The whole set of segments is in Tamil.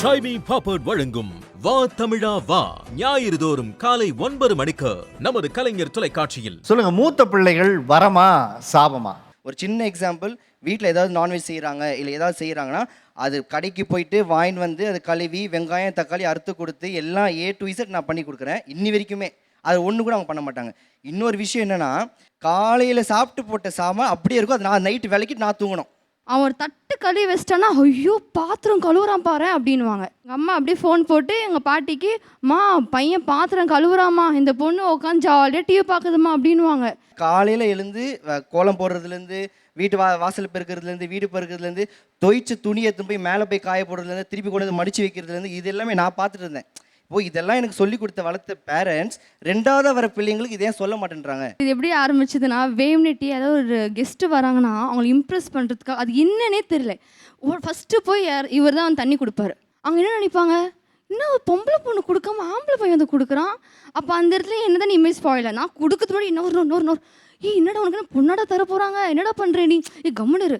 ஷைனி பாப்பர்ட் வழங்கும் வா தமிழா வா ஞாயிறு தோறும் காலை 9 மணிக்கு நமது கலைஞர் தொலைக்காட்சியில். சொல்லுங்க, மூத்த பிள்ளைகள் வரமா சாபமா? ஒரு சின்ன எக்ஸாம்பிள், வீட்டில் ஏதாவது நான்வெஜ் செய்கிறாங்க இல்லை ஏதாவது செய்கிறாங்கன்னா அது கடைக்கு போயிட்டு வாங்கிட்டு வந்து அது கழுவி வெங்காயம் தக்காளி அறுத்து கொடுத்து எல்லாம் A to Z நான் பண்ணி கொடுக்குறேன். இன்னி வரைக்குமே அது ஒன்று கூட அவங்க பண்ண மாட்டாங்க. இன்னொரு விஷயம் என்னென்னா, காலையில் சாப்பிட்டு போட்ட சாமான் அப்படியே இருக்கும், அது நான் நைட்டு விலைக்கு நான் தூங்கணும். அவன் ஒரு தட்டு கழுவி வச்சிட்டானா, ஐயோ பாத்திரம் கழுவுறான் பாரு அப்படின்வாங்க. எங்கள் அம்மா அப்படியே ஃபோன் போட்டு எங்கள் பாட்டிக்கு, மா பையன் பாத்திரம் கழுவுறாமா, இந்த பொண்ணு உட்காந்து ஜாலியாக டிவி பார்க்குதுமா அப்படின்வாங்க. காலையில் எழுந்து கோலம் போடுறதுலேருந்து வீட்டு வாசல் பெருக்கிறதுலேருந்து வீடு பெருக்கிறதுலேருந்து தொய்ச்ச துணியை எடுத்து போய் மேலே போய் காய போடுறதுலேருந்து திருப்பி கொண்டு வந்து மடித்து வைக்கிறதுலேருந்து இது எல்லாமே நான் பார்த்துட்டு இருந்தேன். இப்போ இதெல்லாம் எனக்கு சொல்லி கொடுத்த வளர்த்த பேரண்ட்ஸ் ரெண்டாவது வர பிள்ளைங்களுக்கு இதே சொல்ல மாட்டேன்றாங்க. இது எப்படி ஆரம்பிச்சதுன்னா, வேம்னிட்டி ஏதாவது ஒரு கெஸ்ட்டு வராங்கன்னா அவங்களை இம்ப்ரெஸ் பண்ணுறதுக்காக, அது என்னன்னே தெரியல, ஃபஸ்ட்டு போய் இவர் தான் வந்து தண்ணி கொடுப்பாரு. அவங்க என்ன நினைப்பாங்க, இன்னும் ஒரு பொம்பளை பொண்ணு கொடுக்காம ஆம்பளை பையன் வந்து கொடுக்குறான். அப்போ அந்த இடத்துல என்ன தான் இமேஜ் ஸ்பாயில். நான் கொடுக்கறது முன்னாடி இன்னொரு என்னடா உனக்கு என்ன பொண்ணாடா தர போகிறாங்க, என்னடா பண்ணுற நீ, கம்முனரு.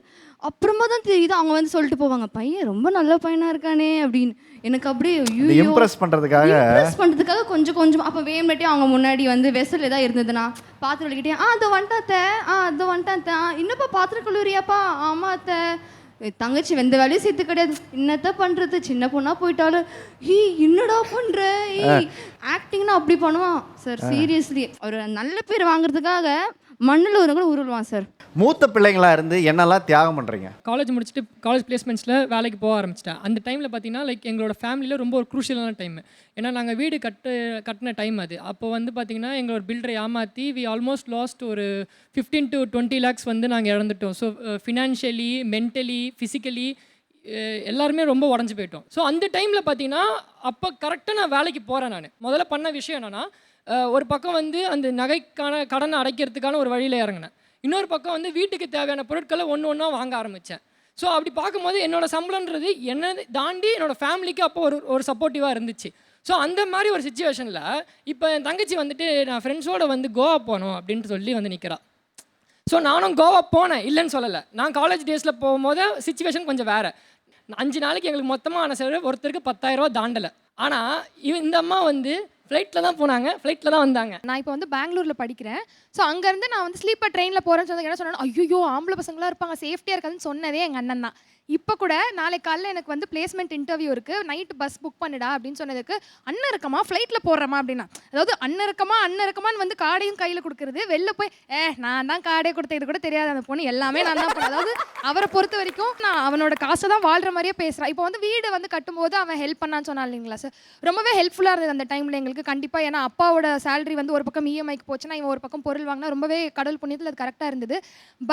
அப்புறமா தான் தெரியுது, அவங்க வந்து சொல்லிட்டு போவாங்க, பையன் ரொம்ப நல்ல பையனாக இருக்கானே அப்படின்னு. எனக்கு அப்படியே இம்ப்ரெஸ் பண்ணுறதுக்காக கொஞ்சம் அப்போ வேம்னிட்டி அவங்க முன்னாடி வந்து வெசல் ஏதாவது இருந்ததுன்னா பாத்திரம் வலிக்கிட்டே, அதை வந்துட்டாத்த அதை வந்துட்டாத்த இன்னப்பா பாத்திரம் கழுவுறியாப்பா, ஆமா அத்தை. தங்கச்சி வெந்த வேலையும் சேர்த்து கிடையாது, என்னத்த பண்ணுறது, சின்ன பொண்ணா போயிட்டாலும் என்னடா பண்ணுற ஆக்டிங்னா அப்படி பண்ணுவான் சார். சீரியஸ்லி ஒரு நல்ல பேர் வாங்குறதுக்காக மண்ணில் ஒரு கூட உருவான் சார். மூத்த பிள்ளைங்களா இருந்து என்னெல்லாம் தியாகம் பண்ணுறீங்க? காலேஜ் முடிச்சுட்டு காலேஜ் பிளேஸ்மெண்ட்ஸில் வேலைக்கு போக ஆரம்பிச்சிட்டேன். அந்த டைமில் பார்த்தீங்கன்னா எங்களோட ஃபேமிலியில் ரொம்ப ஒரு க்ரூஷியலான டைம். ஏன்னா நாங்கள் வீடு கட்டின டைம் அது. அப்போ வந்து பார்த்திங்கன்னா எங்களோட பில்டரை ஏமாற்றி வி ஆல்மோஸ்ட் லாஸ்ட் ஒரு 15 to 20 lakhs வந்து நாங்கள் இழந்துட்டோம். ஸோ ஃபினான்ஷியலி, மென்டலி, ஃபிசிக்கலி எல்லாருமே ரொம்ப உடஞ்சி போயிட்டோம். ஸோ அந்த டைமில் பார்த்தீங்கன்னா அப்போ கரெக்டாக நான் வேலைக்கு போகிறேன். நான் முதல்ல பண்ண விஷயம் என்னென்னா, ஒரு பக்கம் வந்து அந்த நகைக்கான கடனை அடைக்கிறதுக்கான ஒரு வழியில் இறங்கினேன். இன்னொரு பக்கம் வந்து வீட்டுக்கு தேவையான பொருட்களை ஒன்று ஒன்றா வாங்க ஆரம்பித்தேன். ஸோ அப்படி பார்க்கும்போது என்னோடய சம்பளன்றது என்ன தாண்டி என்னோடய ஃபேமிலிக்கு அப்போ ஒரு சப்போர்ட்டிவாக இருந்துச்சு. ஸோ அந்த மாதிரி ஒரு சுச்சுவேஷனில் இப்போ என் தங்கச்சி வந்துட்டு நான் ஃப்ரெண்ட்ஸோடு வந்து கோவா போகணும் அப்படின்ட்டு சொல்லி வந்து நிற்கிறா. ஸோ நானும் கோவா போனேன், இல்லைன்னு சொல்லலை. நான் காலேஜ் டேஸில் போகும்போது சுச்சுவேஷன் கொஞ்சம் வேறு. 5 நாளைக்கு எங்களுக்கு மொத்தமாக ஆன செலவு ஒருத்தருக்கு 10,000 ரூபா தாண்டலை. ஆனால் இந்த அம்மா வந்து ஃப்ளைட்டில் தான் போனாங்க, ஃப்ளைட்டில் தான் வந்தாங்க. நான் இப்போ வந்து பெங்களூரில் படிக்கிறேன். ஸோ அங்கேருந்து நான் வந்து ஸ்லீப்பர் ட்ரெயினில் போகிறேன்னு சொன்னது என்ன சொன்னேன், ஐயோ ஆம்பளை பசங்களாக இருப்பாங்க, சேஃப்டியாக இருக்காதுன்னு சொன்னதே எங்கள் அண்ணன் தான். இப்போ கூட நாளைக்கு காலையில் எனக்கு வந்து பிளேஸ்மெண்ட் இன்டர்வியூ இருக்குது, நைட்டு பஸ் புக் பண்ணிடா அப்படின்னு சொன்னதுக்கு, அண்ணன் இருக்கமா ஃப்ளைட்டில் போடுறமா அப்படின்னா, அதாவது அண்ணன் இருக்கமான்னு வந்து கார்டையும் கையில் கொடுக்குறது, வெளில போய் நான் தான் கார்டே கொடுத்தேன், இது கூட தெரியாது அந்த பொண்ணு, எல்லாமே நான் தான் பண்ணேன். அதாவது அவரை பொறுத்த வரைக்கும் நான் அவனோட காசை தான் வாழ்கிற மாதிரியே பேசுகிறான். இப்போ வந்து வீடு வந்து கட்டும்போது அவன் ஹெல்ப் பண்ணான்னு சொன்னான் இல்லைங்களா சார், ரொம்பவே ஹெல்ப்ஃபுல்லாக இருந்தது அந்த டைமில் எங்களுக்கு கண்டிப்பாக. ஏன்னா அப்பாவோட சேலரி வந்து ஒரு பக்கம் இஎம்ஐக்கு போச்சுன்னா இவன் ஒரு பக்கம் பொருள் வாங்கினா ரொம்பவே கடவுள் புண்ணியத்தில் அது கரெக்டாக இருந்தது.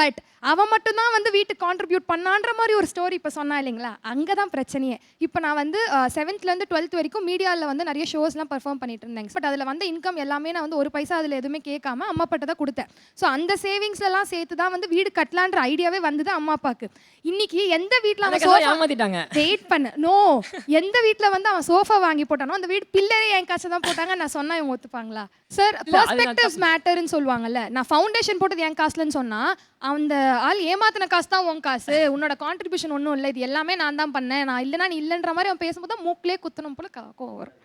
பட் அவன் மட்டும்தான் வந்து வீட்டுக்கு கான்ட்ரிபியூட் பண்ணான்ற மாதிரி ஒரு ஸ்டோரி இப்போ சொன்னா இல்லைங்களா, அங்கே தான் பிரச்சனையே. இப்போ நான் வந்து 7th-லேருந்து 12th வரைக்கும் மீடியாவில் வந்து நிறைய ஷோஸ்லாம் பர்ஃபார்ம் பண்ணிட்டு இருந்தேன். பட் அதில் வந்து இன்கம் எல்லாமே நான் வந்து ஒரு பைசா அதில் எதுவுமே கேட்காம அம்மா அப்பாட்ட தான் கொடுத்தேன். ஸோ அந்த சேவிங்ஸ்லாம் சேர்த்து தான் வந்து வீடு கட்டலான்ற ஐடியாவே வந்தது அம்மா அப்பாவுக்கு. இன்னைக்கு எந்த வீட்டில் அவன் ஏமாத்திட்டாங்க, வெயிட் பண்ண நோ, எந்த வீட்டில் வந்து அவன் சோஃபா வாங்கி போட்டானோ அந்த வீடு பில்லரே என் காசை தான் போட்டாங்க. நான் சொன்னா இவங்க ஒத்துப்பாங்களா சார்? பெர்ஸ்பெக்டிவ்ஸ் மேட்டர்னு சொல்லுவாங்கல்ல. நான் ஃபவுண்டேஷன் போட்டது என் காசுலன்னு சொன்னா அந்த ஆள் ஏமாத்தின காசு தான் உன் காசு, உன்னோட கான்ட்ரிபியூஷன் ஒன்றும் இல்லை, இது எல்லாமே நான் தான் பண்ணேன், நான் இல்லைனா நீ இல்லைன்ற மாதிரி அவன் பேசும்போது மூக்கிலே குத்தணும் போல கோவம் வரும்.